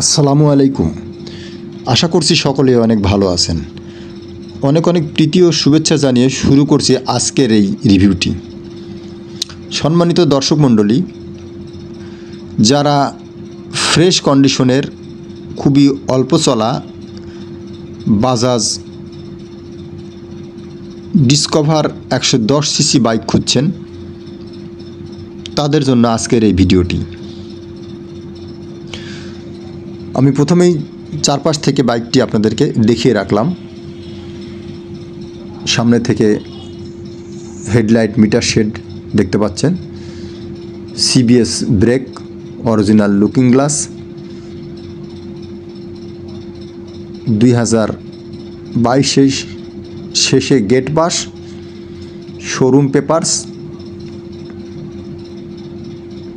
আসসালামু আলাইকুম। আশা করছি সকলে অনেক ভালো আছেন। অনেক অনেক প্রীতি ও শুভেচ্ছা জানিয়ে শুরু করছি আজকের এই রিভিউটি। সম্মানিত দর্শক মণ্ডলী, যারা ফ্রেশ কন্ডিশনের খুবই অল্প চলা বাজাজ ডিসকভার 110 সিসি বাইক খুঁজছেন, তাদের জন্য আজকের এই ভিডিওটি। আমি প্রথমেই চারপাশ থেকে বাইকটি আপনাদেরকে দেখিয়ে রাখলাম। সামনে থেকে হেডলাইট, মিটার শেড দেখতে পাচ্ছেন, CBS brake, original looking glass, 2022 শেষে গেট পাস, শোরুম পেপারস,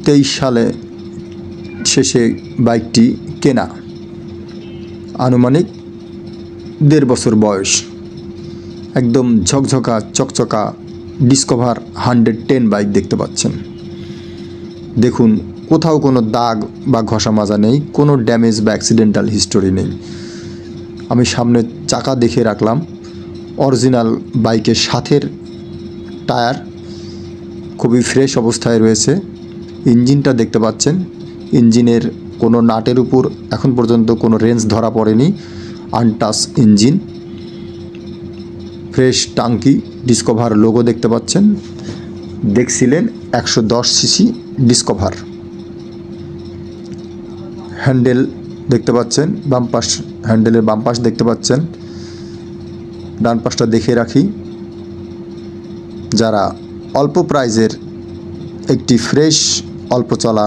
23 সালে শেষে বাইকটি কেনা, আনুমানিক 1.5 বছর বয়স, একদম ঝকঝকা চকচকা ডিসকভার 110 বাইক দেখতে পাচ্ছেন। দেখুন, কোথাও কোনো দাগ বা ঘষা মাজা নেই, কোনো ড্যামেজ বা অ্যাক্সিডেন্টাল হিস্টোরি নেই। আমি সামনে চাকা দেখে রাখলাম, অরিজিনাল বাইকের সাথের টায়ার খুবই ফ্রেশ অবস্থায় রয়েছে। ইঞ্জিনটা দেখতে পাচ্ছেন, ইঞ্জিনের কোনো নাটের উপর এখন পর্যন্ত কোনো রেঞ্জ ধরা পড়েনি, আনটাচ ইঞ্জিন, ফ্রেশ টাঙ্কি, ডিসকভার লোগো দেখতে পাচ্ছেন। দেখছিলেন 110 সিসি ডিসকভার। হ্যান্ডেল দেখতে পাচ্ছেন, বাম পাশ, হ্যান্ডেলের বাম পাশ দেখতে পাচ্ছেন। ডান পাশটা দেখে রাখি, যারা অল্প প্রাইজের একটি ফ্রেশ অল্প চলা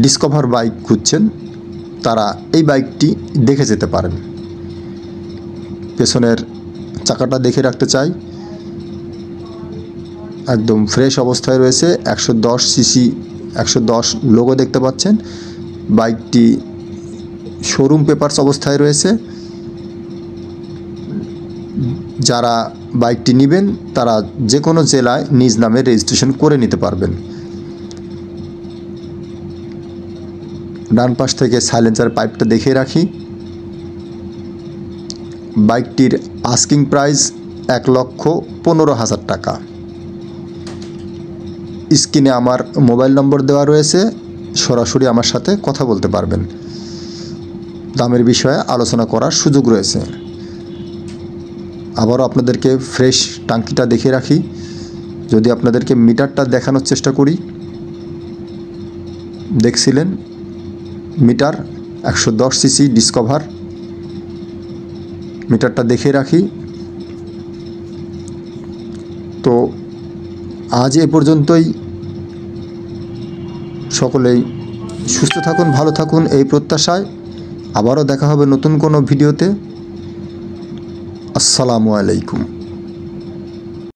ডিসকভার বাইক খুঁজছেন, তারা এই বাইকটি দেখে যেতে পারেন। পেছনের চাকাটা দেখে রাখতে চাই, একদম ফ্রেশ অবস্থায় রয়েছে। 110 সিসি, 110 লোগো দেখতে পাচ্ছেন। বাইকটি শোরুম পেপারস অবস্থায় রয়েছে। যারা বাইকটি নেবেন তারা যে কোনো জেলায় নিজ নামে রেজিস্ট্রেশন করে নিতে পারবেন। ডান পাশ থেকে সাইলেন্সার পাইপটা দেখে রাখি। বাইকটির আস্কিং প্রাইস 1,15,000 টাকা। স্ক্রিনে আমার মোবাইল নম্বর দেওয়া রয়েছে, সরাসরি আমার সাথে কথা বলতে পারবেন। দামের বিষয়ে আলোচনা করার সুযোগ রয়েছে। আবারও আপনাদেরকে ফ্রেশ টাঙ্কিটা দেখে রাখি। যদি আপনাদেরকে মিটারটা দেখানোর চেষ্টা করি, দেখছিলেন মিটার 110 সিসি ডিসকভার, মিটারটা দেখে রাখি। তো আজ এ পর্যন্তই। সকলেই সুস্থ থাকুন, ভালো থাকুন এই প্রত্যাশায়। আবারও দেখা হবে নতুন কোনো ভিডিওতে। আসসালামু আলাইকুম।